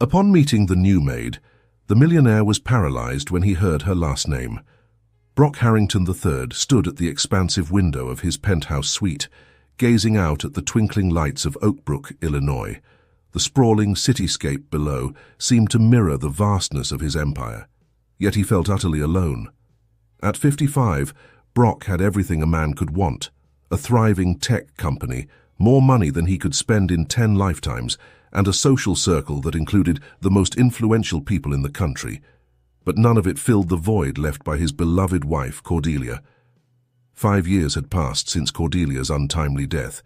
Upon meeting the new maid, the millionaire was paralyzed when he heard her last name. Brock Harrington III stood at the expansive window of his penthouse suite, gazing out at the twinkling lights of Oakbrook, Illinois. The sprawling cityscape below seemed to mirror the vastness of his empire, yet he felt utterly alone. At 55, Brock had everything a man could want: a thriving tech company, more money than he could spend in 10 lifetimes, and a social circle that included the most influential people in the country. But none of it filled the void left by his beloved wife, Cordelia. 5 years had passed since Cordelia's untimely death,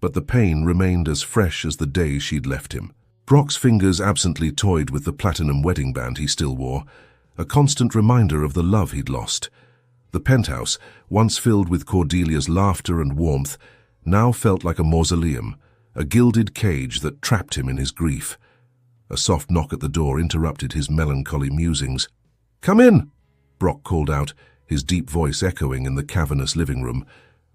but the pain remained as fresh as the day she'd left him. Brock's fingers absently toyed with the platinum wedding band he still wore, a constant reminder of the love he'd lost. The penthouse, once filled with Cordelia's laughter and warmth, now felt like a mausoleum, a gilded cage that trapped him in his grief. A soft knock at the door interrupted his melancholy musings. "Come in!" Brock called out, his deep voice echoing in the cavernous living room.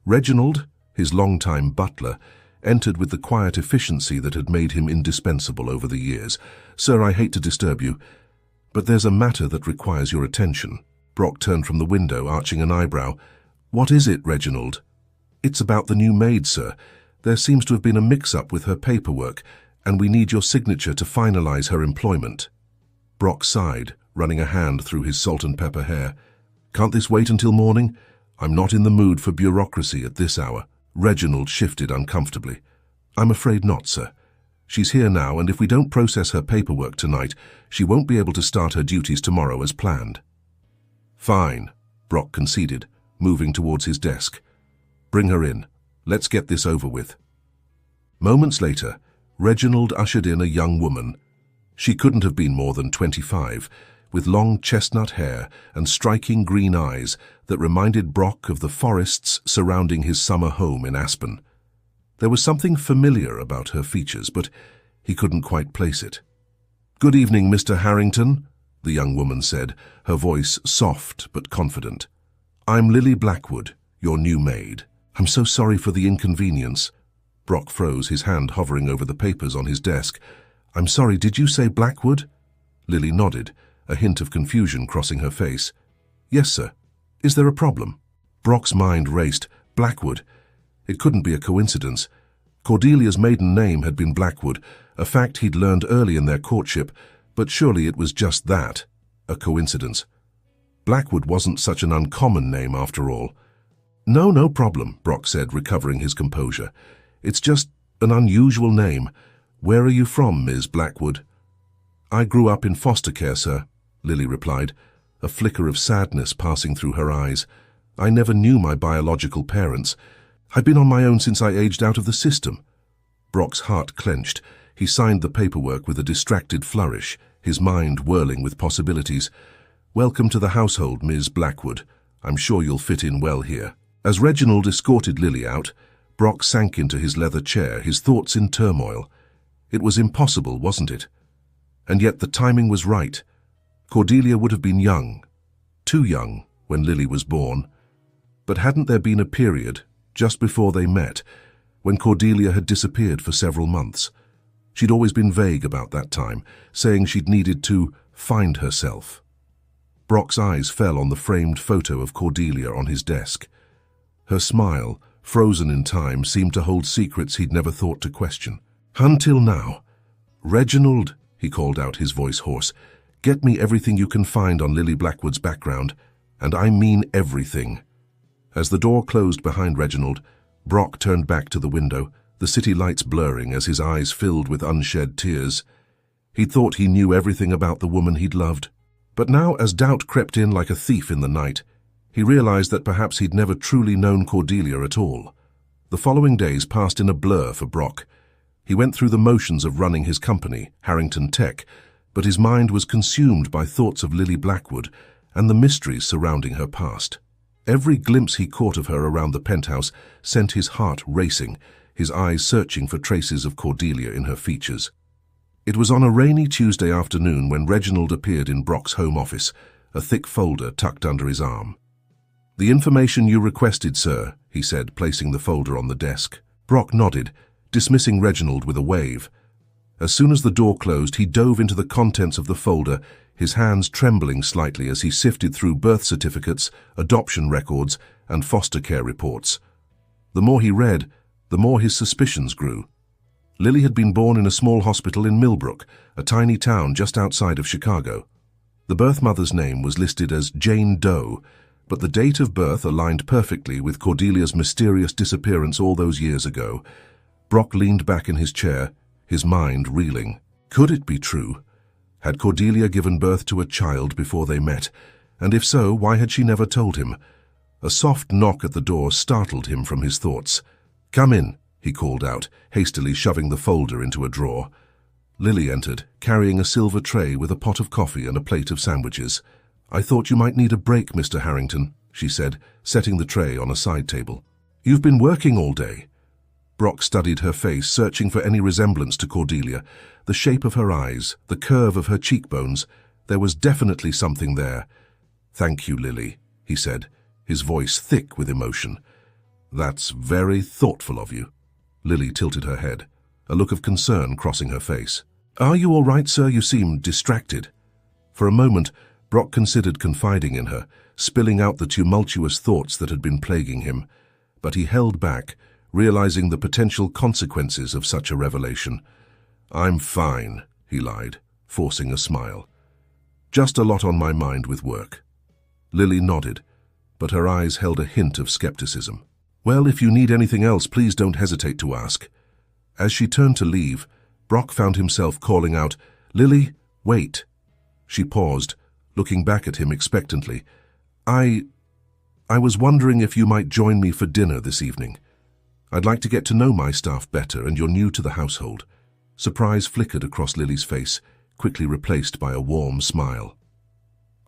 Reginald, his longtime butler, entered with the quiet efficiency that had made him indispensable over the years. "Sir, I hate to disturb you, but there's a matter that requires your attention." Brock turned from the window, arching an eyebrow. "What is it, Reginald?" "It's about the new maid, sir. There seems to have been a mix-up with her paperwork, and we need your signature to finalize her employment." Brock sighed, running a hand through his salt and pepper hair. "Can't this wait until morning? I'm not in the mood for bureaucracy at this hour." Reginald shifted uncomfortably. "I'm afraid not, sir. She's here now, and if we don't process her paperwork tonight, she won't be able to start her duties tomorrow as planned." "Fine," Brock conceded, moving towards his desk. "Bring her in. Let's get this over with." Moments later, Reginald ushered in a young woman. She couldn't have been more than 25, with long chestnut hair and striking green eyes that reminded Brock of the forests surrounding his summer home in Aspen. There was something familiar about her features, but he couldn't quite place it. "Good evening, Mr. Harrington," the young woman said, her voice soft but confident. "I'm Lily Blackwood, your new maid." "I'm so sorry for the inconvenience." Brock froze, his hand hovering over the papers on his desk. "I'm sorry, did you say Blackwood?" Lily nodded, a hint of confusion crossing her face. "Yes, sir. Is there a problem?" Brock's mind raced. Blackwood. It couldn't be a coincidence. Cordelia's maiden name had been Blackwood, a fact he'd learned early in their courtship, but surely it was just that, a coincidence. Blackwood wasn't such an uncommon name after all. No problem," Brock said, recovering his composure. "It's just an unusual name. Where are you from, Ms. Blackwood?" "I grew up in foster care, sir," Lily replied, a flicker of sadness passing through her eyes. "I never knew my biological parents. I've been on my own since I aged out of the system." Brock's heart clenched. He signed the paperwork with a distracted flourish, his mind whirling with possibilities. "Welcome to the household, Ms. Blackwood. I'm sure you'll fit in well here." As Reginald escorted Lily out, Brock sank into his leather chair, his thoughts in turmoil. It was impossible, wasn't it? And yet the timing was right. Cordelia would have been young, too young, when Lily was born. But hadn't there been a period, just before they met, when Cordelia had disappeared for several months? She'd always been vague about that time, saying she'd needed to find herself. Brock's eyes fell on the framed photo of Cordelia on his desk. Her smile, frozen in time, seemed to hold secrets he'd never thought to question. "Until now." "Reginald," he called out, his voice hoarse, "get me everything you can find on Lily Blackwood's background, and I mean everything." As the door closed behind Reginald, Brock turned back to the window, the city lights blurring as his eyes filled with unshed tears. He'd thought he knew everything about the woman he'd loved. But now, as doubt crept in like a thief in the night, he realized that perhaps he'd never truly known Cordelia at all. The following days passed in a blur for Brock. He went through the motions of running his company, Harrington Tech, but his mind was consumed by thoughts of Lily Blackwood and the mysteries surrounding her past. Every glimpse he caught of her around the penthouse sent his heart racing, his eyes searching for traces of Cordelia in her features. It was on a rainy Tuesday afternoon when Reginald appeared in Brock's home office, a thick folder tucked under his arm. "The information you requested, sir," he said, placing the folder on the desk. Brock nodded, dismissing Reginald with a wave. As soon as the door closed, he dove into the contents of the folder, his hands trembling slightly as he sifted through birth certificates, adoption records, and foster care reports. The more he read, the more his suspicions grew. Lily had been born in a small hospital in Millbrook, a tiny town just outside of Chicago. The birth mother's name was listed as Jane Doe, but the date of birth aligned perfectly with Cordelia's mysterious disappearance all those years ago. Brock leaned back in his chair, his mind reeling. Could it be true? Had Cordelia given birth to a child before they met? And if so, why had she never told him? A soft knock at the door startled him from his thoughts. "Come in," he called out, hastily shoving the folder into a drawer. Lily entered, carrying a silver tray with a pot of coffee and a plate of sandwiches. "I thought you might need a break, Mr. Harrington," she said, setting the tray on a side table. "You've been working all day." Brock studied her face, searching for any resemblance to Cordelia. The shape of her eyes, the curve of her cheekbones, there was definitely something there. "Thank you, Lily," he said, his voice thick with emotion. "That's very thoughtful of you." Lily tilted her head, a look of concern crossing her face. "Are you all right, sir? You seem distracted." For a moment, Brock considered confiding in her, spilling out the tumultuous thoughts that had been plaguing him. But he held back, realizing the potential consequences of such a revelation. "I'm fine," he lied, forcing a smile. "Just a lot on my mind with work." Lily nodded, but her eyes held a hint of skepticism. "Well, if you need anything else, please don't hesitate to ask." As she turned to leave, Brock found himself calling out, "Lily, wait." She paused, looking back at him expectantly. I was wondering if you might join me for dinner this evening. I'd like to get to know my staff better, and you're new to the household." Surprise flickered across Lily's face, quickly replaced by a warm smile.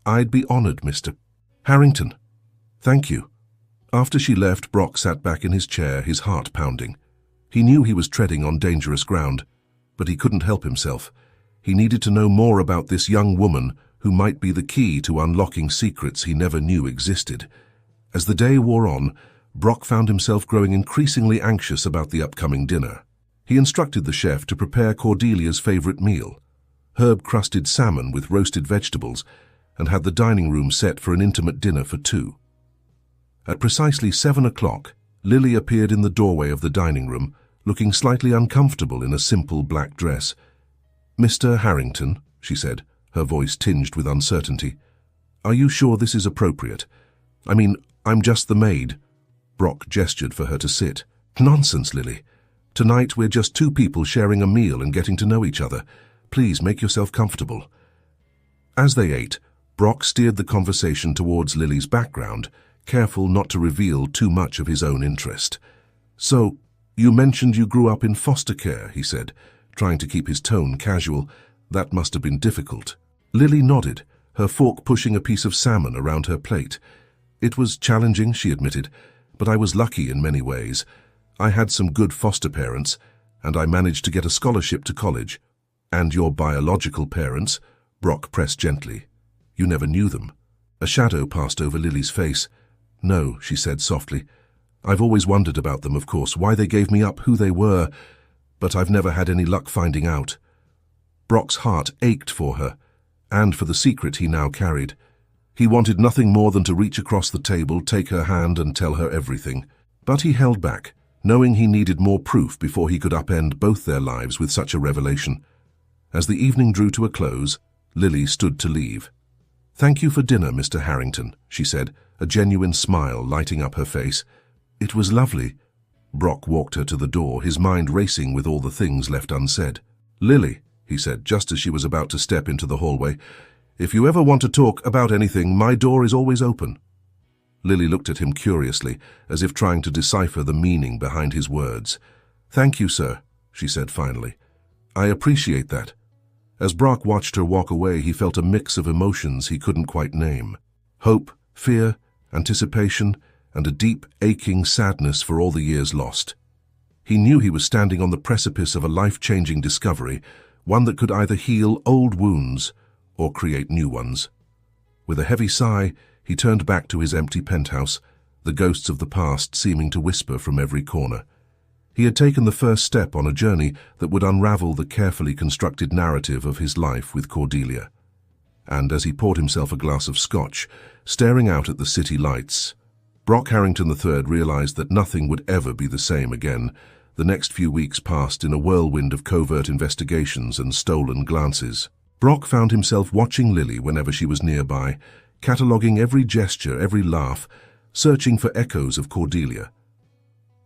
"I'd be honored, Mr. Harrington. Thank you." After she left, Brock sat back in his chair, his heart pounding. He knew he was treading on dangerous ground, but he couldn't help himself. He needed to know more about this young woman who might be the key to unlocking secrets he never knew existed. As the day wore on, Brock found himself growing increasingly anxious about the upcoming dinner. He instructed the chef to prepare Cordelia's favorite meal, herb-crusted salmon with roasted vegetables, and had the dining room set for an intimate dinner for two. At precisely 7 o'clock, Lily appeared in the doorway of the dining room, looking slightly uncomfortable in a simple black dress. "Mr. Harrington," she said, her voice tinged with uncertainty, "are you sure this is appropriate? I mean, I'm just the maid." Brock gestured for her to sit. "Nonsense, Lily. Tonight we're just two people sharing a meal and getting to know each other. Please make yourself comfortable." As they ate, Brock steered the conversation towards Lily's background, careful not to reveal too much of his own interest. "So, you mentioned you grew up in foster care," he said, trying to keep his tone casual. "That must have been difficult." Lily nodded, her fork pushing a piece of salmon around her plate. "It was challenging," she admitted, "but I was lucky in many ways. I had some good foster parents, and I managed to get a scholarship to college." "And your biological parents?" Brock pressed gently. "You never knew them." A shadow passed over Lily's face. "No," she said softly. "I've always wondered about them, of course, why they gave me up, who they were, but I've never had any luck finding out." Brock's heart ached for her, and for the secret he now carried. He wanted nothing more than to reach across the table, take her hand, and tell her everything. But he held back, knowing he needed more proof before he could upend both their lives with such a revelation. As the evening drew to a close, Lily stood to leave. "Thank you for dinner, Mr. Harrington," she said, a genuine smile lighting up her face. "It was lovely." Brock walked her to the door, his mind racing with all the things left unsaid. "Lily," he said, just as she was about to step into the hallway, "if you ever want to talk about anything, my door is always open." Lily looked at him curiously, as if trying to decipher the meaning behind his words. "Thank you, sir," she said finally. "I appreciate that." As Brock watched her walk away, he felt a mix of emotions he couldn't quite name. Hope, fear, anticipation, and a deep, aching sadness for all the years lost. He knew he was standing on the precipice of a life-changing discovery, one that could either heal old wounds or create new ones. With a heavy sigh, he turned back to his empty penthouse, the ghosts of the past seeming to whisper from every corner. He had taken the first step on a journey that would unravel the carefully constructed narrative of his life with Cordelia. And as he poured himself a glass of scotch, staring out at the city lights, Brock Harrington III realized that nothing would ever be the same again. The next few weeks passed in a whirlwind of covert investigations and stolen glances. Brock found himself watching Lily whenever she was nearby, cataloguing every gesture, every laugh, searching for echoes of Cordelia.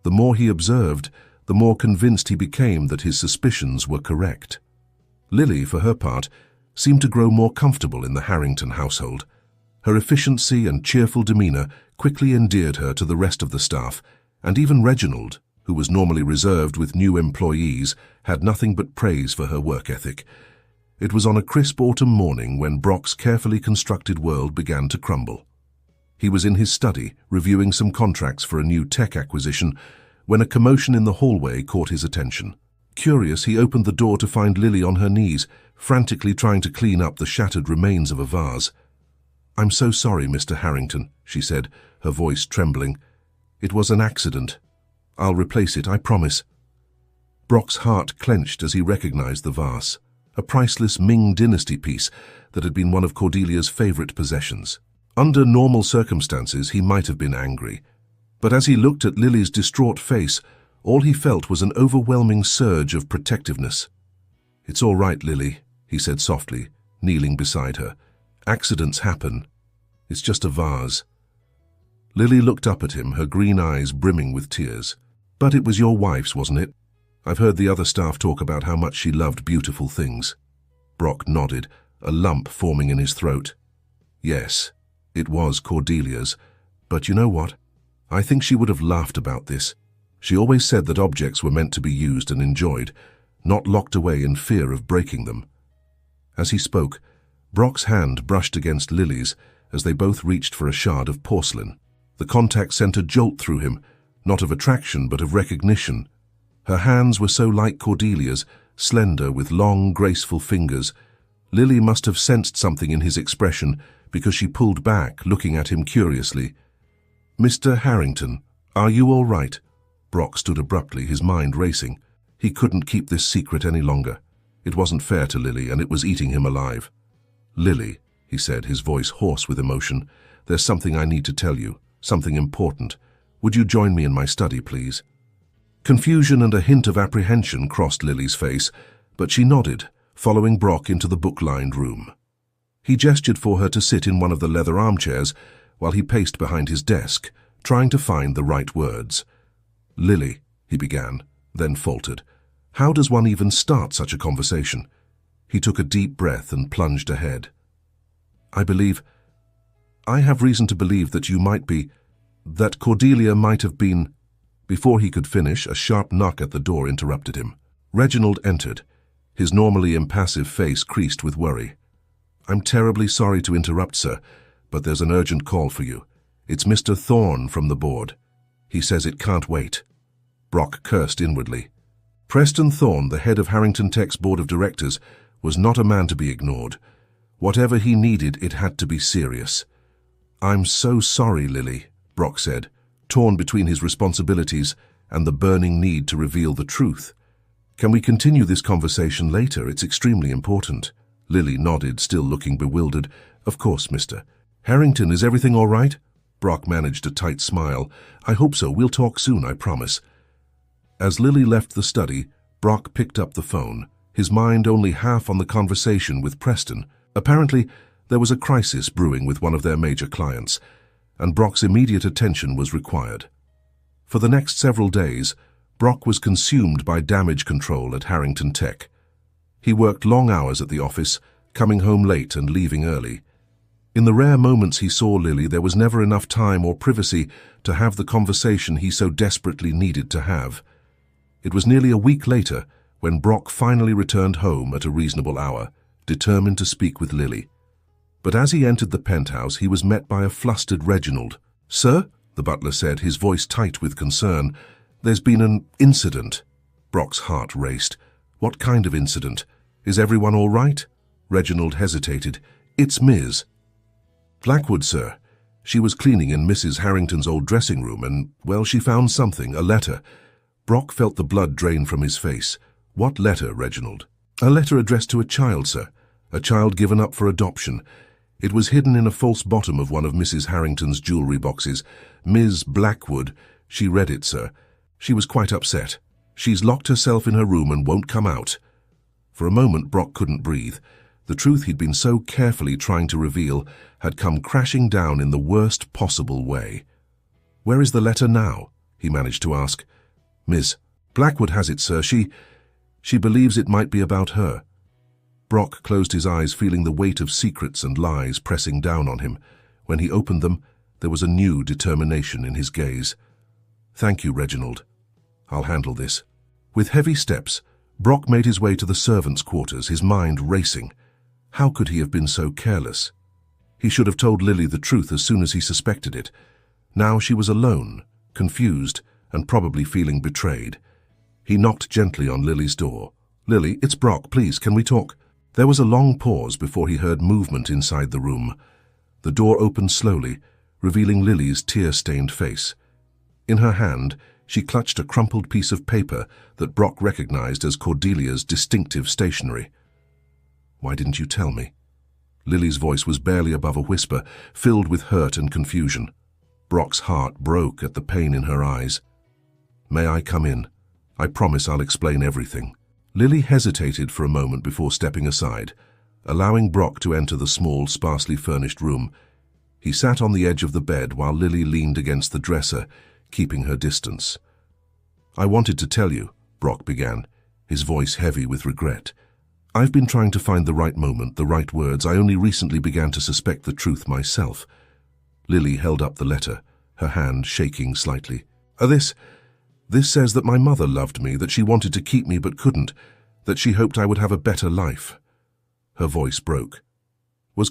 The more he observed, the more convinced he became that his suspicions were correct. Lily, for her part, seemed to grow more comfortable in the Harrington household. Her efficiency and cheerful demeanor quickly endeared her to the rest of the staff, and even Reginald, who was normally reserved with new employees, had nothing but praise for her work ethic. It was on a crisp autumn morning when Brock's carefully constructed world began to crumble. He was in his study, reviewing some contracts for a new tech acquisition, when a commotion in the hallway caught his attention. Curious, he opened the door to find Lily on her knees, frantically trying to clean up the shattered remains of a vase. "I'm so sorry, Mr. Harrington," she said, her voice trembling. "It was an accident. I'll replace it, I promise." Brock's heart clenched as he recognized the vase, a priceless Ming Dynasty piece that had been one of Cordelia's favorite possessions. Under normal circumstances, he might have been angry, but as he looked at Lily's distraught face, all he felt was an overwhelming surge of protectiveness. "It's all right, Lily," he said softly, kneeling beside her. "Accidents happen. It's just a vase." Lily looked up at him, her green eyes brimming with tears. "But it was your wife's, wasn't it? I've heard the other staff talk about how much she loved beautiful things." Brock nodded, a lump forming in his throat. "Yes, it was Cordelia's, but you know what? I think she would have laughed about this. She always said that objects were meant to be used and enjoyed, not locked away in fear of breaking them." As he spoke, Brock's hand brushed against Lily's as they both reached for a shard of porcelain. The contact sent a jolt through him, not of attraction but of recognition. Her hands were so like Cordelia's, slender with long, graceful fingers. Lily must have sensed something in his expression because she pulled back, looking at him curiously. "Mr. Harrington, are you all right?" Brock stood abruptly, his mind racing. He couldn't keep this secret any longer. It wasn't fair to Lily, and it was eating him alive. "Lily," he said, his voice hoarse with emotion, "there's something I need to tell you, something important. Would you join me in my study, please?" Confusion and a hint of apprehension crossed Lily's face, but she nodded, following Brock into the book-lined room. He gestured for her to sit in one of the leather armchairs while he paced behind his desk, trying to find the right words. "Lily," he began, then faltered. "How does one even start such a conversation?" He took a deep breath and plunged ahead. I have reason to believe that you might be, that Cordelia might have been—" Before he could finish, a sharp knock at the door interrupted him. Reginald entered, his normally impassive face creased with worry. "I'm terribly sorry to interrupt, sir, but there's an urgent call for you. It's Mr. Thorne from the board. He says it can't wait." Brock cursed inwardly. Preston Thorne, the head of Harrington Tech's board of directors, was not a man to be ignored. Whatever he needed, it had to be serious. "I'm so sorry, Lily," Brock said, torn between his responsibilities and the burning need to reveal the truth. "Can we continue this conversation later? It's extremely important." Lily nodded, still looking bewildered. "Of course, Mr. Harrington, is everything all right?" Brock managed a tight smile. "I hope so. We'll talk soon, I promise." As Lily left the study, Brock picked up the phone, his mind only half on the conversation with Preston. Apparently, there was a crisis brewing with one of their major clients, and Brock's immediate attention was required. For the next several days, Brock was consumed by damage control at Harrington Tech. He worked long hours at the office, coming home late and leaving early. In the rare moments he saw Lily, there was never enough time or privacy to have the conversation he so desperately needed to have. It was nearly a week later when Brock finally returned home at a reasonable hour, determined to speak with Lily. But as he entered the penthouse, he was met by a flustered Reginald. "Sir?" the butler said, his voice tight with concern. "There's been an incident." Brock's heart raced. "What kind of incident? Is everyone all right?" Reginald hesitated. "It's Ms. Blackwood, sir. She was cleaning in Mrs. Harrington's old dressing room and, well, she found something, a letter. Brock felt the blood drain from his face. What letter, Reginald? A letter addressed to a child, sir. A child given up for adoption. It was hidden in a false bottom of one of Mrs. Harrington's jewellery boxes. Ms. Blackwood, she read it, sir. She was quite upset. She's locked herself in her room and won't come out. For a moment, Brock couldn't breathe. The truth he'd been so carefully trying to reveal had come crashing down in the worst possible way. Where is the letter now? He managed to ask. Miss Blackwood has it, sir. She believes it might be about her. Brock closed his eyes, feeling the weight of secrets and lies pressing down on him. When he opened them, there was a new determination in his gaze. Thank you, Reginald. I'll handle this. With heavy steps, Brock made his way to the servants' quarters, his mind racing. How could he have been so careless? He should have told Lily the truth as soon as he suspected it. Now she was alone, confused, and probably feeling betrayed. He knocked gently on Lily's door. Lily, it's Brock, please, can we talk? There was a long pause before he heard movement inside the room. The door opened slowly, revealing Lily's tear-stained face. In her hand, she clutched a crumpled piece of paper that Brock recognized as Cordelia's distinctive stationery. Why didn't you tell me? Lily's voice was barely above a whisper, filled with hurt and confusion. Brock's heart broke at the pain in her eyes. May I come in? I promise I'll explain everything. Lily hesitated for a moment before stepping aside, allowing Brock to enter the small, sparsely furnished room. He sat on the edge of the bed while Lily leaned against the dresser, keeping her distance. I wanted to tell you, Brock began, his voice heavy with regret. I've been trying to find the right moment, the right words. I only recently began to suspect the truth myself. Lily held up the letter, her hand shaking slightly. This says that my mother loved me, that she wanted to keep me but couldn't, that she hoped I would have a better life. Her voice broke. Was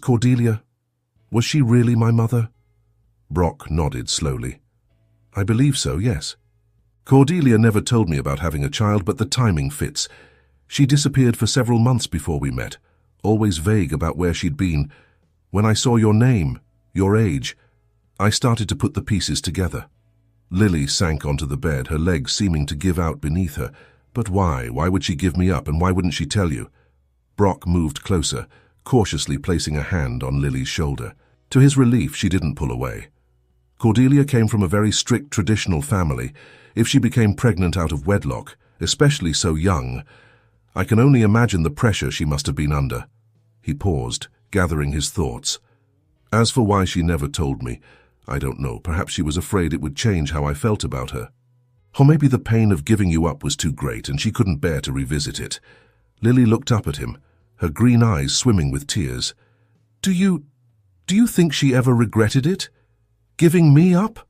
she really my mother? Brock nodded slowly. I believe so, yes. Cordelia never told me about having a child, but the timing fits. She disappeared for several months before we met, always vague about where she'd been. When I saw your name, your age, I started to put the pieces together. Lily sank onto the bed, her legs seeming to give out beneath her. But why? Why would she give me up, and why wouldn't she tell you? Brock moved closer, cautiously placing a hand on Lily's shoulder. To his relief, she didn't pull away. Cordelia came from a very strict traditional family. If she became pregnant out of wedlock, especially so young, I can only imagine the pressure she must have been under. He paused, gathering his thoughts. As for why she never told me, I don't know. Perhaps she was afraid it would change how I felt about her. Or maybe the pain of giving you up was too great and she couldn't bear to revisit it. Lily looked up at him, her green eyes swimming with tears. Do you think she ever regretted it? Giving me up?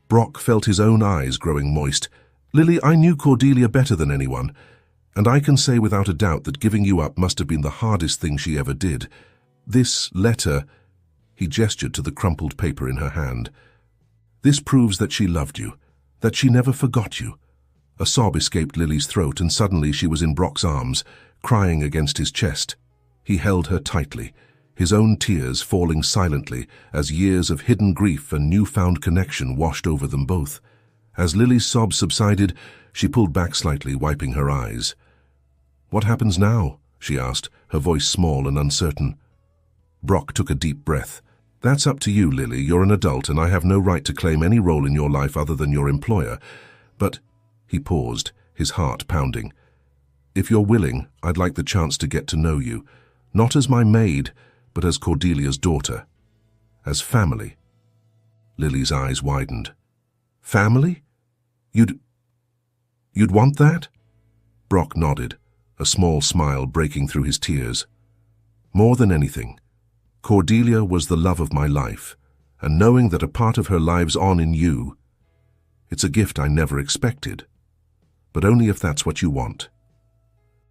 Brock felt his own eyes growing moist. Lily, I knew Cordelia better than anyone, and I can say without a doubt that giving you up must have been the hardest thing she ever did. This letter, he gestured to the crumpled paper in her hand. This proves that she loved you, that she never forgot you. A sob escaped Lily's throat, and suddenly she was in Brock's arms, crying against his chest. He held her tightly, his own tears falling silently as years of hidden grief and newfound connection washed over them both. As Lily's sobs subsided, she pulled back slightly, wiping her eyes. What happens now? She asked, her voice small and uncertain. Brock took a deep breath. That's up to you, Lily. You're an adult, and I have no right to claim any role in your life other than your employer. But, he paused, his heart pounding. If you're willing, I'd like the chance to get to know you, not as my maid, but as Cordelia's daughter. As family. Lily's eyes widened. Family? You'd want that? Brock nodded, a small smile breaking through his tears. More than anything, Cordelia was the love of my life, and knowing that a part of her lives on in you, it's a gift I never expected, but only if that's what you want.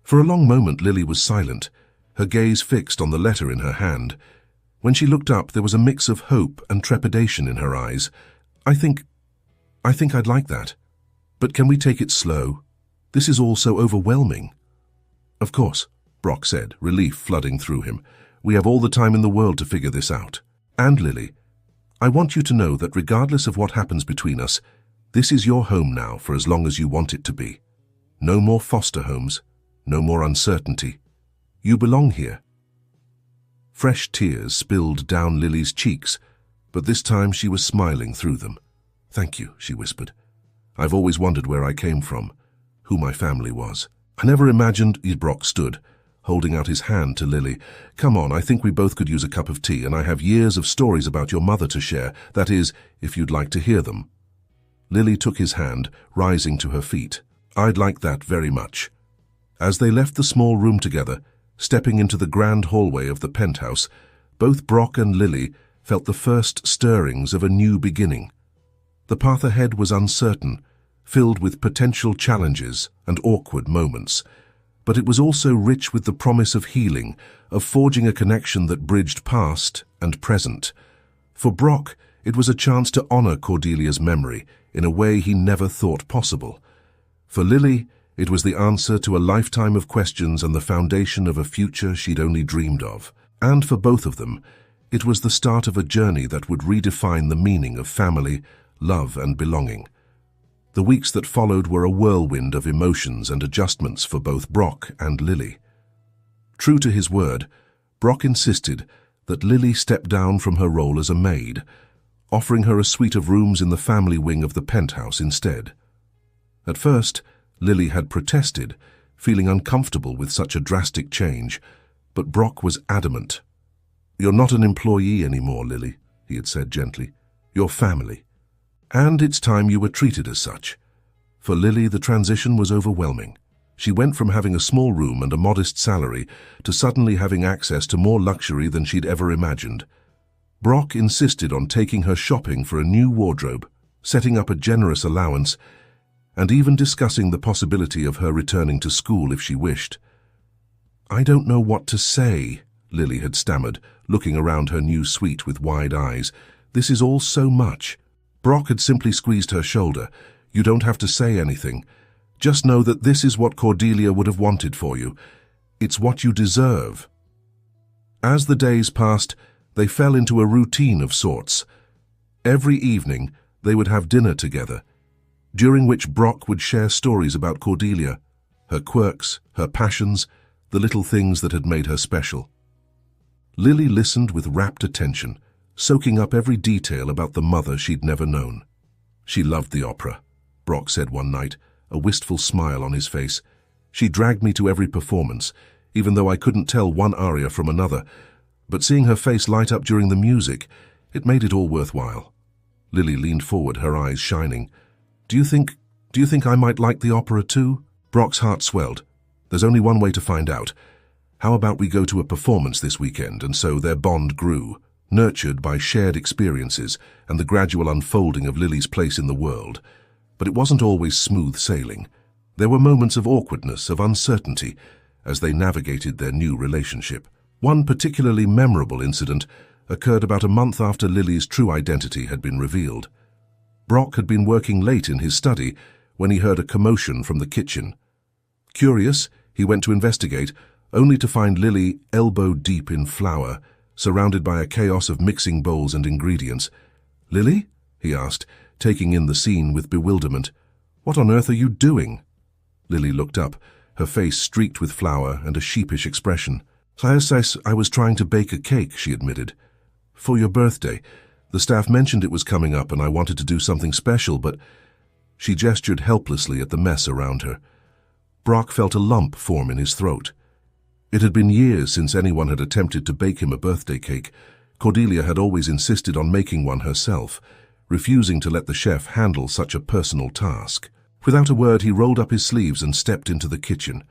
For a long moment Lily was silent, her gaze fixed on the letter in her hand. When she looked up, there was a mix of hope and trepidation in her eyes. I think I'd like that. But can we take it slow? This is all so overwhelming. Of course, Brock said, relief flooding through him. We have all the time in the world to figure this out. And Lily, I want you to know that regardless of what happens between us, This is your home now for as long as you want it to be. No more foster homes, no more uncertainty. You belong here. Fresh tears spilled down Lily's cheeks, but this time she was smiling through them. "Thank you," she whispered. "I've always wondered where I came from, who my family was. I never imagined—" Brock stood, holding out his hand to Lily. "Come on, I think we both could use a cup of tea, and I have years of stories about your mother to share, that is, if you'd like to hear them." Lily took his hand, rising to her feet. "I'd like that very much." As they left the small room together, stepping into the grand hallway of the penthouse, both Brock and Lily felt the first stirrings of a new beginning. The path ahead was uncertain, filled with potential challenges and awkward moments, but it was also rich with the promise of healing, of forging a connection that bridged past and present. For Brock, it was a chance to honor Cordelia's memory in a way he never thought possible. For Lily, it was the answer to a lifetime of questions and the foundation of a future she'd only dreamed of. And for both of them, it was the start of a journey that would redefine the meaning of family, love, and belonging. The weeks that followed were a whirlwind of emotions and adjustments for both Brock and Lily. True to his word, Brock insisted that Lily step down from her role as a maid, offering her a suite of rooms in the family wing of the penthouse instead. At first, Lily had protested, feeling uncomfortable with such a drastic change, but Brock was adamant. "You're not an employee anymore, Lily," he had said gently. "You're family. And it's time you were treated as such." For Lily, the transition was overwhelming. She went from having a small room and a modest salary to suddenly having access to more luxury than she'd ever imagined. Brock insisted on taking her shopping for a new wardrobe, setting up a generous allowance, and even discussing the possibility of her returning to school if she wished. "I don't know what to say," Lily had stammered, looking around her new suite with wide eyes. "This is all so much." Brock had simply squeezed her shoulder. "You don't have to say anything. Just know that this is what Cordelia would have wanted for you. It's what you deserve." As the days passed, they fell into a routine of sorts. Every evening, they would have dinner together, during which Brock would share stories about Cordelia, her quirks, her passions, the little things that had made her special. Lily listened with rapt attention, soaking up every detail about the mother she'd never known. "She loved the opera," Brock said one night, a wistful smile on his face. "She dragged me to every performance, even though I couldn't tell one aria from another, but seeing her face light up during the music, it made it all worthwhile." Lily leaned forward, her eyes shining. Do you think I might like the opera too?" Brock's heart swelled. "There's only one way to find out. How about we go to a performance this weekend?" And so their bond grew, nurtured by shared experiences and the gradual unfolding of Lily's place in the world. But it wasn't always smooth sailing. There were moments of awkwardness, of uncertainty, as they navigated their new relationship. One particularly memorable incident occurred about a month after Lily's true identity had been revealed. Brock had been working late in his study when he heard a commotion from the kitchen. Curious, he went to investigate, only to find Lily elbow-deep in flour, surrounded by a chaos of mixing bowls and ingredients. "Lily?" he asked, taking in the scene with bewilderment. "What on earth are you doing?" Lily looked up, her face streaked with flour and a sheepish expression. "I was trying to bake a cake," she admitted. "For your birthday. The staff mentioned it was coming up and I wanted to do something special, but—" She gestured helplessly at the mess around her. Brock felt a lump form in his throat. It had been years since anyone had attempted to bake him a birthday cake. Cordelia had always insisted on making one herself, refusing to let the chef handle such a personal task. Without a word, he rolled up his sleeves and stepped into the kitchen.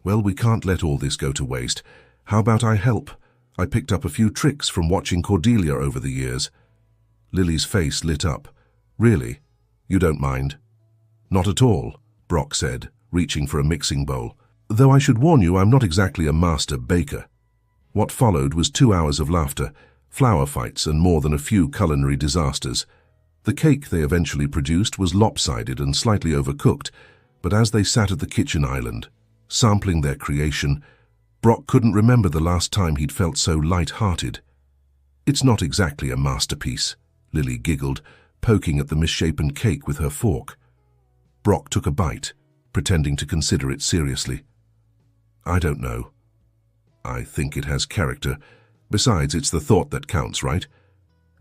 "Well, we can't let all this go to waste. How about I help? I picked up a few tricks from watching Cordelia over the years." Lily's face lit up. "Really? You don't mind?" "Not at all," Brock said, reaching for a mixing bowl. "Though I should warn you, I'm not exactly a master baker." What followed was 2 hours of laughter, flour fights, and more than a few culinary disasters. The cake they eventually produced was lopsided and slightly overcooked, but as they sat at the kitchen island, sampling their creation, Brock couldn't remember the last time he'd felt so light-hearted. "It's not exactly a masterpiece," Lily giggled, poking at the misshapen cake with her fork. Brock took a bite, pretending to consider it seriously. "I don't know. I think it has character. Besides, it's the thought that counts, right?"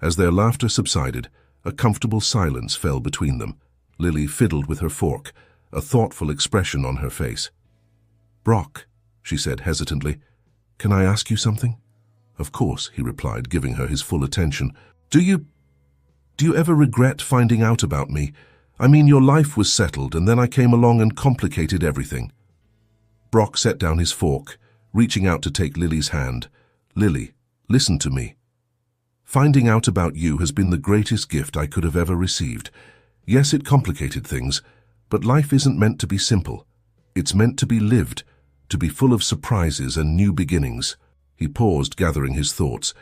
As their laughter subsided, a comfortable silence fell between them. Lily fiddled with her fork, a thoughtful expression on her face. "Brock," she said hesitantly, "can I ask you something?" "Of course," he replied, giving her his full attention. Do you ever regret finding out about me? I mean, your life was settled, and then I came along and complicated everything." Brock set down his fork, reaching out to take Lily's hand. "Lily, listen to me. Finding out about you has been the greatest gift I could have ever received. Yes, it complicated things, but life isn't meant to be simple. It's meant to be lived, to be full of surprises and new beginnings." He paused, gathering his thoughts.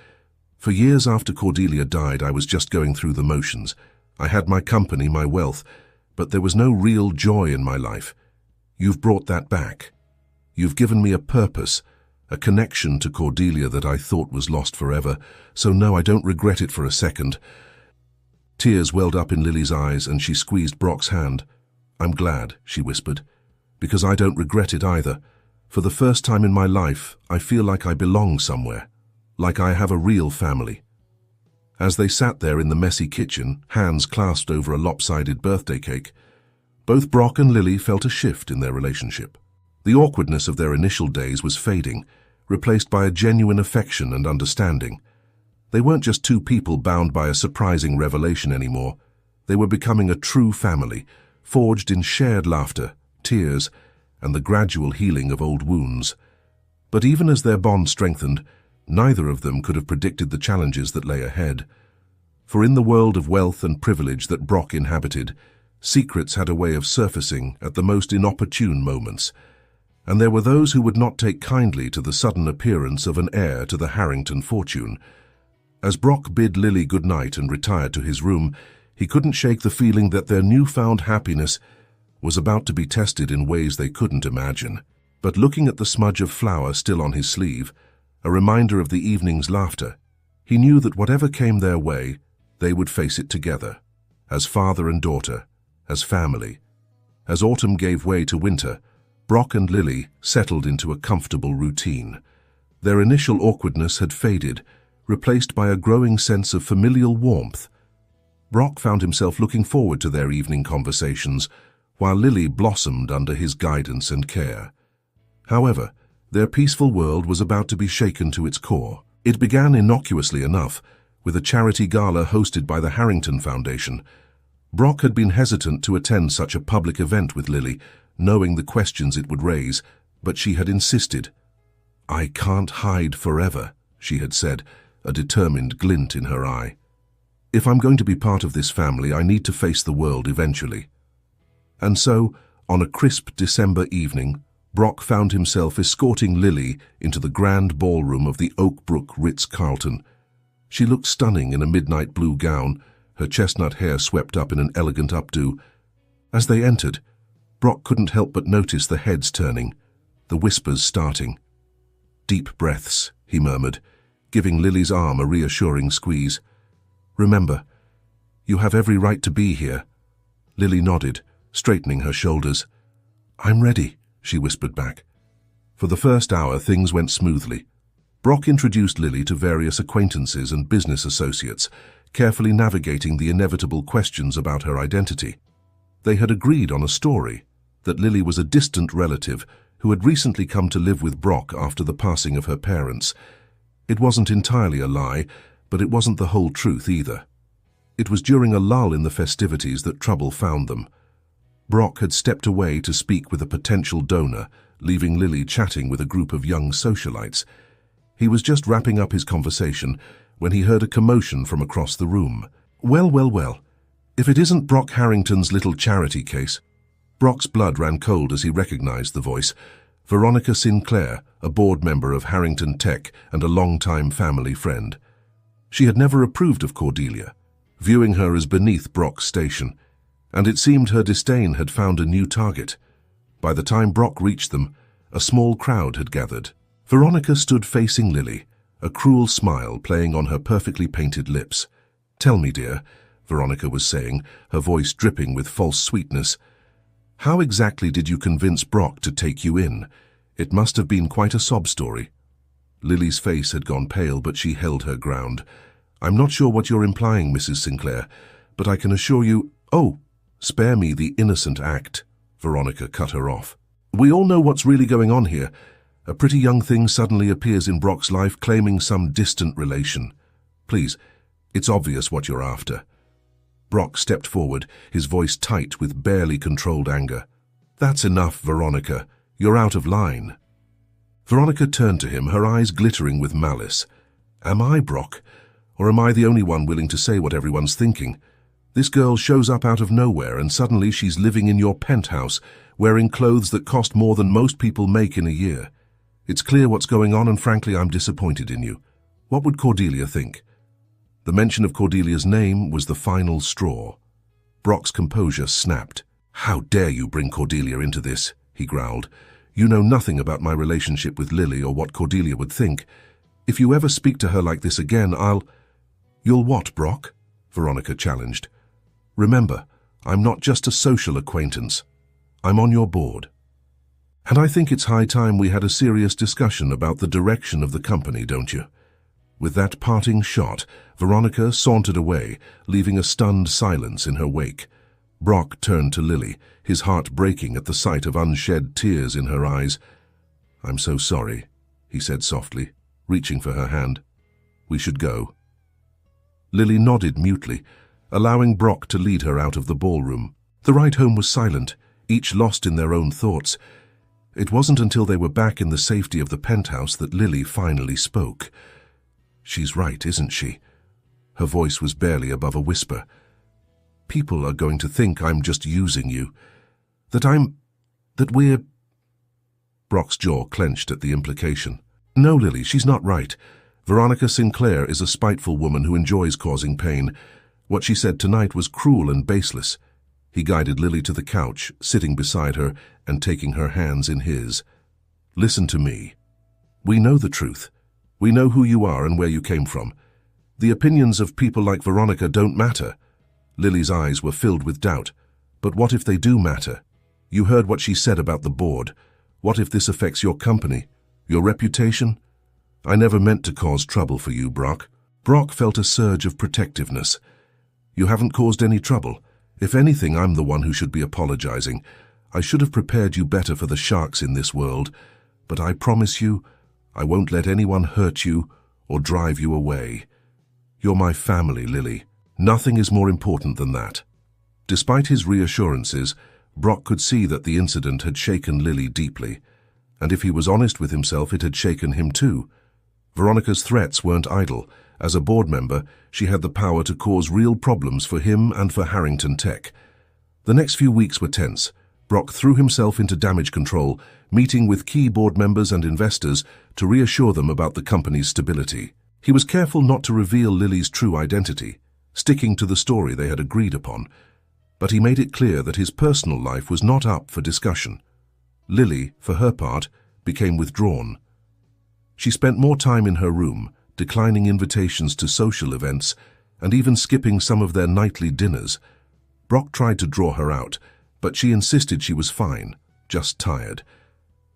"For years after Cordelia died, I was just going through the motions. I had my company, my wealth, but there was no real joy in my life. You've brought that back. You've given me a purpose, a connection to Cordelia that I thought was lost forever, so no, I don't regret it for a second." Tears welled up in Lily's eyes, and she squeezed Brock's hand. "I'm glad," she whispered, "because I don't regret it either. For the first time in my life, I feel like I belong somewhere, like I have a real family." As they sat there in the messy kitchen, hands clasped over a lopsided birthday cake, both Brock and Lily felt a shift in their relationship. The awkwardness of their initial days was fading, replaced by a genuine affection and understanding. They weren't just two people bound by a surprising revelation anymore. They were becoming a true family, forged in shared laughter, tears, and the gradual healing of old wounds. But even as their bond strengthened, neither of them could have predicted the challenges that lay ahead. For in the world of wealth and privilege that Brock inhabited, secrets had a way of surfacing at the most inopportune moments, and there were those who would not take kindly to the sudden appearance of an heir to the Harrington fortune. As Brock bid Lily good night and retired to his room, he couldn't shake the feeling that their newfound happiness was about to be tested in ways they couldn't imagine. But looking at the smudge of flour still on his sleeve, a reminder of the evening's laughter, he knew that whatever came their way, they would face it together, as father and daughter, as family. As autumn gave way to winter, Brock and Lily settled into a comfortable routine. Their initial awkwardness had faded, replaced by a growing sense of familial warmth. Brock found himself looking forward to their evening conversations, while Lily blossomed under his guidance and care. However, their peaceful world was about to be shaken to its core. It began innocuously enough, with a charity gala hosted by the Harrington Foundation. Brock had been hesitant to attend such a public event with Lily, knowing the questions it would raise, but she had insisted. "I can't hide forever," she had said, a determined glint in her eye. "If I'm going to be part of this family, I need to face the world eventually." And so, on a crisp December evening, Brock found himself escorting Lily into the grand ballroom of the Oakbrook Ritz-Carlton. She looked stunning in a midnight blue gown, her chestnut hair swept up in an elegant updo. As they entered, Brock couldn't help but notice the heads turning, the whispers starting. "Deep breaths," he murmured, giving Lily's arm a reassuring squeeze. "Remember, you have every right to be here." Lily nodded, straightening her shoulders. "I'm ready," she whispered back. For the first hour, things went smoothly. Brock introduced Lily to various acquaintances and business associates, carefully navigating the inevitable questions about her identity. They had agreed on a story, that Lily was a distant relative who had recently come to live with Brock after the passing of her parents. It wasn't entirely a lie, but it wasn't the whole truth either. It was during a lull in the festivities that trouble found them. Brock had stepped away to speak with a potential donor, leaving Lily chatting with a group of young socialites. He was just wrapping up his conversation when he heard a commotion from across the room. Well, if it isn't Brock Harrington's little charity case." Brock's blood ran cold as he recognized the voice. Veronica Sinclair, a board member of Harrington Tech and a longtime family friend. She had never approved of Cordelia, viewing her as beneath Brock's station, and it seemed her disdain had found a new target. By the time Brock reached them, a small crowd had gathered. Veronica stood facing Lily, a cruel smile playing on her perfectly painted lips. "Tell me, dear," Veronica was saying, her voice dripping with false sweetness. "How exactly did you convince Brock to take you in? It must have been quite a sob story." Lily's face had gone pale, but she held her ground. "I'm not sure what you're implying, Mrs. Sinclair, but I can assure you—" "Oh, spare me the innocent act," Veronica cut her off. "We all know what's really going on here. A pretty young thing suddenly appears in Brock's life claiming some distant relation. Please, it's obvious what you're after." Brock stepped forward, his voice tight with barely controlled anger. "That's enough, Veronica. You're out of line." Veronica turned to him, her eyes glittering with malice. "Am I Brock? Or am I the only one willing to say what everyone's thinking? This girl shows up out of nowhere and suddenly she's living in your penthouse, wearing clothes that cost more than most people make in a year. It's clear what's going on, and frankly, I'm disappointed in you. What would Cordelia think?" The mention of Cordelia's name was the final straw. Brock's composure snapped. "How dare you bring Cordelia into this?" he growled. "You know nothing about my relationship with Lily or what Cordelia would think. If you ever speak to her like this again, I'll—" "You'll what, Brock?" Veronica challenged. "Remember, I'm not just a social acquaintance. I'm on your board. And I think it's high time we had a serious discussion about the direction of the company, don't you?" With that parting shot, Veronica sauntered away, leaving a stunned silence in her wake. Brock turned to Lily, his heart breaking at the sight of unshed tears in her eyes. "I'm so sorry," he said softly, reaching for her hand. "We should go." Lily nodded mutely, allowing Brock to lead her out of the ballroom. The ride home was silent, each lost in their own thoughts. It wasn't until they were back in the safety of the penthouse that Lily finally spoke. "She's right, isn't she?" Her voice was barely above a whisper. "People are going to think I'm just using you. That we're—" Brock's jaw clenched at the implication. "No, Lily, she's not right. Veronica Sinclair is a spiteful woman who enjoys causing pain. What she said tonight was cruel and baseless." He guided Lily to the couch, sitting beside her and taking her hands in his. "Listen to me. We know the truth. We know who you are and where you came from. The opinions of people like Veronica don't matter." Lily's eyes were filled with doubt. "But what if they do matter? You heard what she said about the board. What if this affects your company, your reputation? I never meant to cause trouble for you, Brock." Brock felt a surge of protectiveness. "You haven't caused any trouble. If anything, I'm the one who should be apologizing. I should have prepared you better for the sharks in this world. But I promise you, I won't let anyone hurt you or drive you away. You're my family, Lily. Nothing is more important than that." Despite his reassurances, Brock could see that the incident had shaken Lily deeply. And if he was honest with himself, it had shaken him too. Veronica's threats weren't idle. As a board member, she had the power to cause real problems for him and for Harrington Tech. The next few weeks were tense. Brock threw himself into damage control, meeting with key board members and investors to reassure them about the company's stability. He was careful not to reveal Lily's true identity, sticking to the story they had agreed upon, but he made it clear that his personal life was not up for discussion. Lily, for her part, became withdrawn. She spent more time in her room, declining invitations to social events, and even skipping some of their nightly dinners. Brock tried to draw her out, but she insisted she was fine, just tired.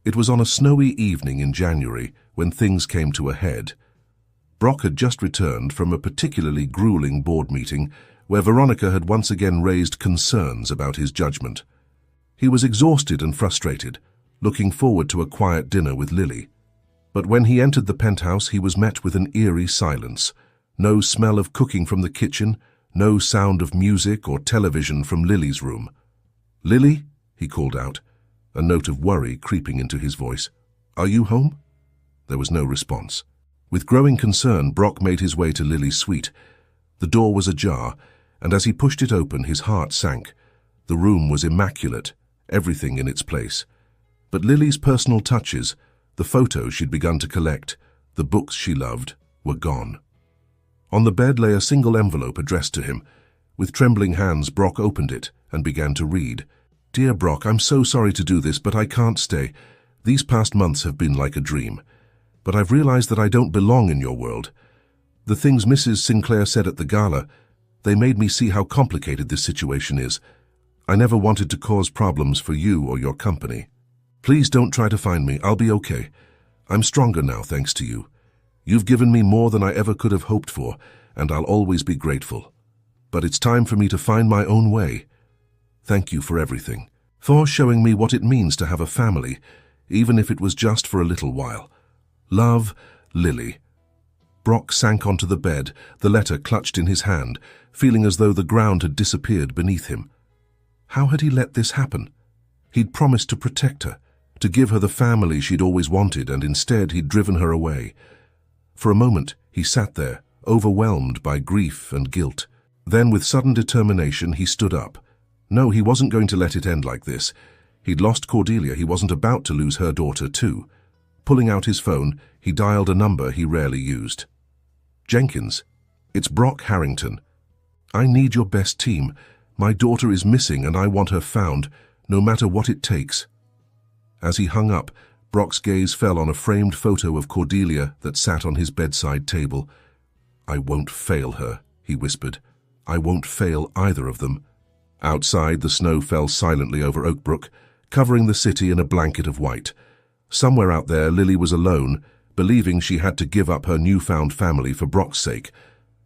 It was on a snowy evening in January when things came to a head. Brock had just returned from a particularly grueling board meeting where Veronica had once again raised concerns about his judgment. He was exhausted and frustrated, looking forward to a quiet dinner with Lily. But when he entered the penthouse, he was met with an eerie silence. No smell of cooking from the kitchen, no sound of music or television from Lily's room. "Lily?" he called out, a note of worry creeping into his voice. "Are you home?" There was no response. With growing concern, Brock made his way to Lily's suite. The door was ajar, and as he pushed it open, his heart sank. The room was immaculate, everything in its place. But Lily's personal touches, the photos she'd begun to collect, the books she loved, were gone. On the bed lay a single envelope addressed to him. With trembling hands, Brock opened it and began to read. "Dear Brock, I'm so sorry to do this, but I can't stay. These past months have been like a dream. But I've realized that I don't belong in your world. The things Mrs. Sinclair said at the gala, They made me see how complicated this situation is. I never wanted to cause problems for you or your company. Please don't try to find me. I'll be okay. I'm stronger now, thanks to you. You've given me more than I ever could have hoped for, and I'll always be grateful. But it's time for me to find my own way. Thank you for everything, for showing me what it means to have a family, even if it was just for a little while. Love, Lily. Brock sank onto the bed, the letter clutched in his hand, feeling as though the ground had disappeared beneath him. How had he let this happen? He'd promised to protect her, to give her the family she'd always wanted, and instead he'd driven her away. For a moment, he sat there, overwhelmed by grief and guilt. Then, with sudden determination, he stood up. No, he wasn't going to let it end like this. He'd lost Cordelia. He wasn't about to lose her daughter, too. Pulling out his phone, he dialed a number he rarely used. Jenkins, it's Brock Harrington. I need your best team. My daughter is missing and I want her found, no matter what it takes. As he hung up, Brock's gaze fell on a framed photo of Cordelia that sat on his bedside table. I won't fail her, he whispered. I won't fail either of them. Outside, the snow fell silently over Oakbrook, covering the city in a blanket of white. Somewhere out there, Lily was alone, believing she had to give up her newfound family for Brock's sake.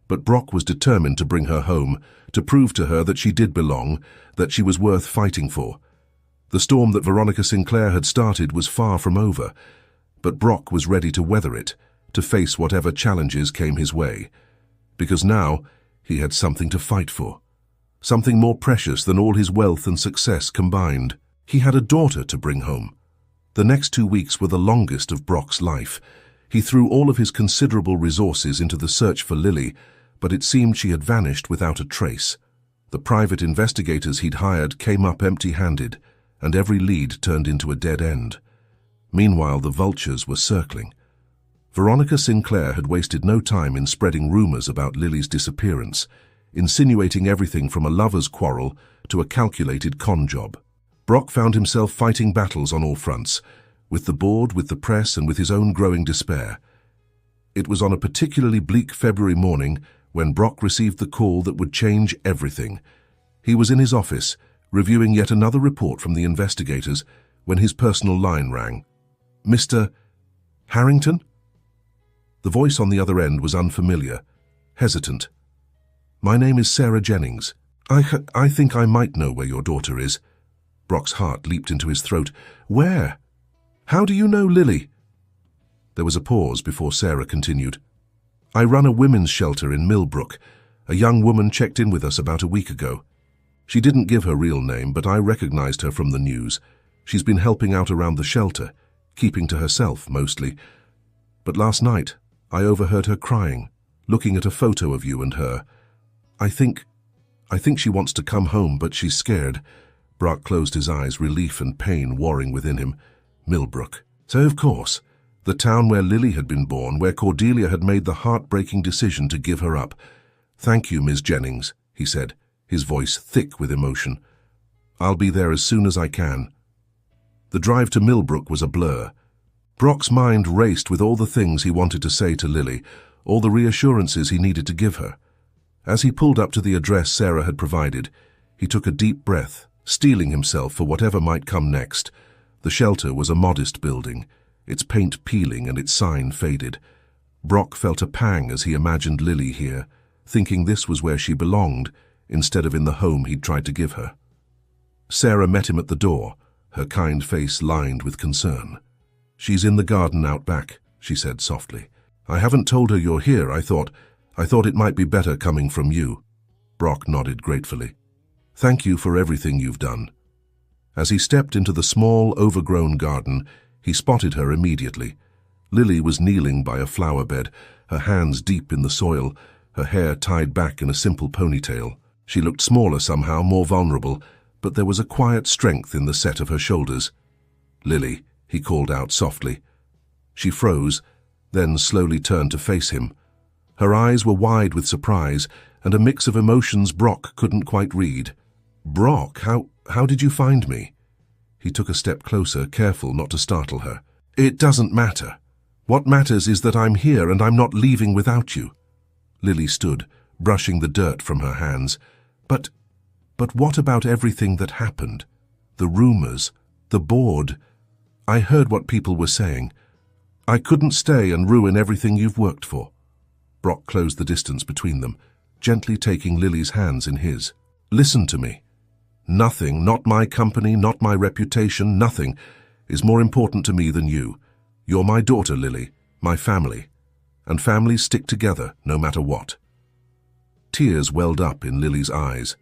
But Brock was determined to bring her home, to prove to her that she did belong, that she was worth fighting for. The storm that Veronica Sinclair had started was far from over, but Brock was ready to weather it, to face whatever challenges came his way. Because now, he had something to fight for. Something more precious than all his wealth and success combined. He had a daughter to bring home. The next 2 weeks were the longest of Brock's life. He threw all of his considerable resources into the search for Lily, but it seemed she had vanished without a trace. The private investigators he'd hired came up empty-handed, and every lead turned into a dead end. Meanwhile, the vultures were circling. Veronica Sinclair had wasted no time in spreading rumors about Lily's disappearance, insinuating everything from a lover's quarrel to a calculated con job. Brock found himself fighting battles on all fronts, with the board, with the press, and with his own growing despair. It was on a particularly bleak February morning when Brock received the call that would change everything. He was in his office, reviewing yet another report from the investigators, when his personal line rang. Mr. Harrington? The voice on the other end was unfamiliar, hesitant. My name is Sarah Jennings. I think I might know where your daughter is. Brock's heart leaped into his throat. Where? How do you know Lily? There was a pause before Sarah continued. I run a women's shelter in Millbrook. A young woman checked in with us about a week ago. She didn't give her real name, but I recognized her from the news. She's been helping out around the shelter, keeping to herself mostly. But last night, I overheard her crying, looking at a photo of you and her. I think she wants to come home, but she's scared. Brock closed his eyes, relief and pain warring within him. Millbrook. So, of course, the town where Lily had been born, where Cordelia had made the heartbreaking decision to give her up. Thank you, Ms. Jennings, he said, his voice thick with emotion. I'll be there as soon as I can. The drive to Millbrook was a blur. Brock's mind raced with all the things he wanted to say to Lily, all the reassurances he needed to give her. As he pulled up to the address Sarah had provided, he took a deep breath, steeling himself for whatever might come next. The shelter was a modest building, its paint peeling and its sign faded. Brock felt a pang as he imagined Lily here, thinking this was where she belonged, instead of in the home he'd tried to give her. Sarah met him at the door, her kind face lined with concern. She's in the garden out back, she said softly. I haven't told her you're here. I thought it might be better coming from you. Brock nodded gratefully. Thank you for everything you've done. As he stepped into the small, overgrown garden, he spotted her immediately. Lily was kneeling by a flower bed, her hands deep in the soil, her hair tied back in a simple ponytail. She looked smaller somehow, more vulnerable, but there was a quiet strength in the set of her shoulders. Lily, he called out softly. She froze, then slowly turned to face him. Her eyes were wide with surprise, and a mix of emotions Brock couldn't quite read. Brock, how did you find me? He took a step closer, careful not to startle her. It doesn't matter. What matters is that I'm here and I'm not leaving without you. Lily stood, brushing the dirt from her hands. But what about everything that happened? The rumors, the board. I heard what people were saying. I couldn't stay and ruin everything you've worked for. Brock closed the distance between them, gently taking Lily's hands in his. Listen to me. Nothing, not my company, not my reputation, nothing, is more important to me than you. You're my daughter, Lily, my family. And families stick together, no matter what. Tears welled up in Lily's eyes.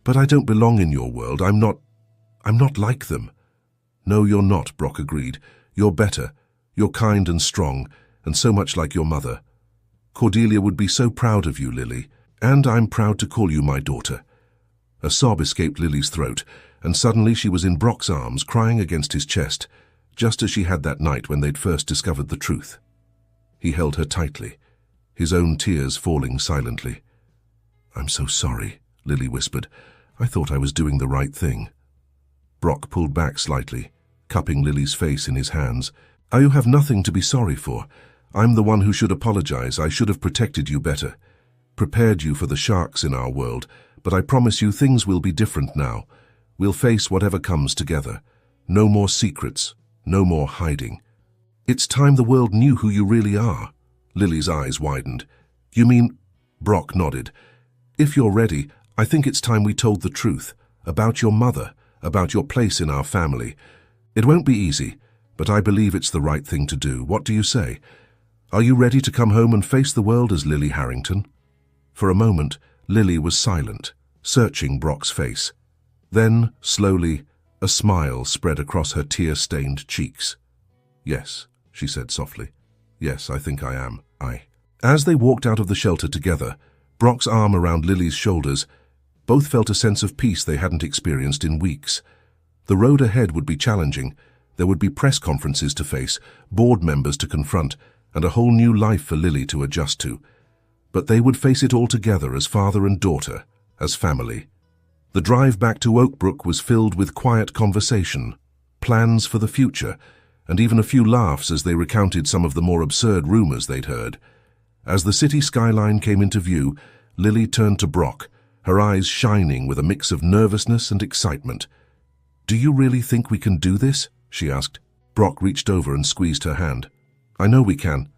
But I don't belong in your world. I'm not like them. No, you're not, Brock agreed. You're better. You're kind and strong, and so much like your mother. Cordelia would be so proud of you, Lily, and I'm proud to call you my daughter. A sob escaped Lily's throat, and suddenly she was in Brock's arms, crying against his chest, just as she had that night when they'd first discovered the truth. He held her tightly, his own tears falling silently. I'm so sorry, Lily whispered. I thought I was doing the right thing. Brock pulled back slightly, cupping Lily's face in his hands. You have nothing to be sorry for. I'm the one who should apologize. I should have protected you better, prepared you for the sharks in our world, but I promise you things will be different now. We'll face whatever comes together. No more secrets, no more hiding. It's time the world knew who you really are. Lily's eyes widened. You mean? Brock nodded. If you're ready, I think it's time we told the truth, about your mother, about your place in our family. It won't be easy, but I believe it's the right thing to do. What do you say? Are you ready to come home and face the world as Lily Harrington? For a moment, Lily was silent, searching Brock's face. Then, slowly, a smile spread across her tear-stained cheeks. Yes, she said softly. Yes, I think I am. As they walked out of the shelter together, Brock's arm around Lily's shoulders, both felt a sense of peace they hadn't experienced in weeks. The road ahead would be challenging. There would be press conferences to face, board members to confront, and a whole new life for Lily to adjust to. But they would face it all together as father and daughter, as family. The drive back to Oakbrook was filled with quiet conversation, plans for the future, and even a few laughs as they recounted some of the more absurd rumors they'd heard. As the city skyline came into view, Lily turned to Brock, her eyes shining with a mix of nervousness and excitement. Do you really think we can do this? She asked. Brock reached over and squeezed her hand. I know we can.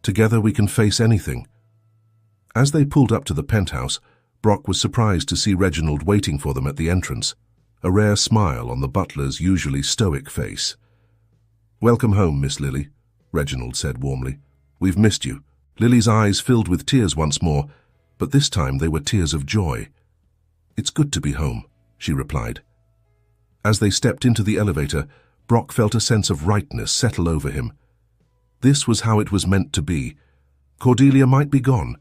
Together we can face anything. As they pulled up to the penthouse, Brock was surprised to see Reginald waiting for them at the entrance, a rare smile on the butler's usually stoic face. Welcome home, Miss Lily, Reginald said warmly. We've missed you. Lily's eyes filled with tears once more, but this time they were tears of joy. It's good to be home, she replied. As they stepped into the elevator, Brock felt a sense of rightness settle over him. This was how it was meant to be. Cordelia might be gone,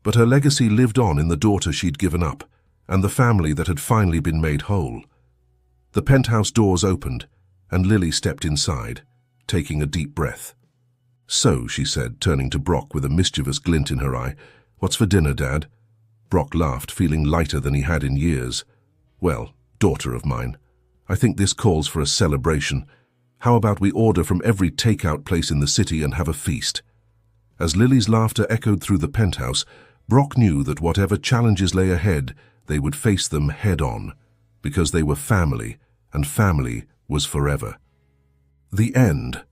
but her legacy lived on in the daughter she'd given up, and the family that had finally been made whole. The penthouse doors opened, and Lily stepped inside, taking a deep breath. So, she said, turning to Brock with a mischievous glint in her eye, what's for dinner, Dad? Brock laughed, feeling lighter than he had in years. Well, daughter of mine, I think this calls for a celebration. How about we order from every takeout place in the city and have a feast? As Lily's laughter echoed through the penthouse, Brock knew that whatever challenges lay ahead, they would face them head-on, because they were family, and family was forever. The end.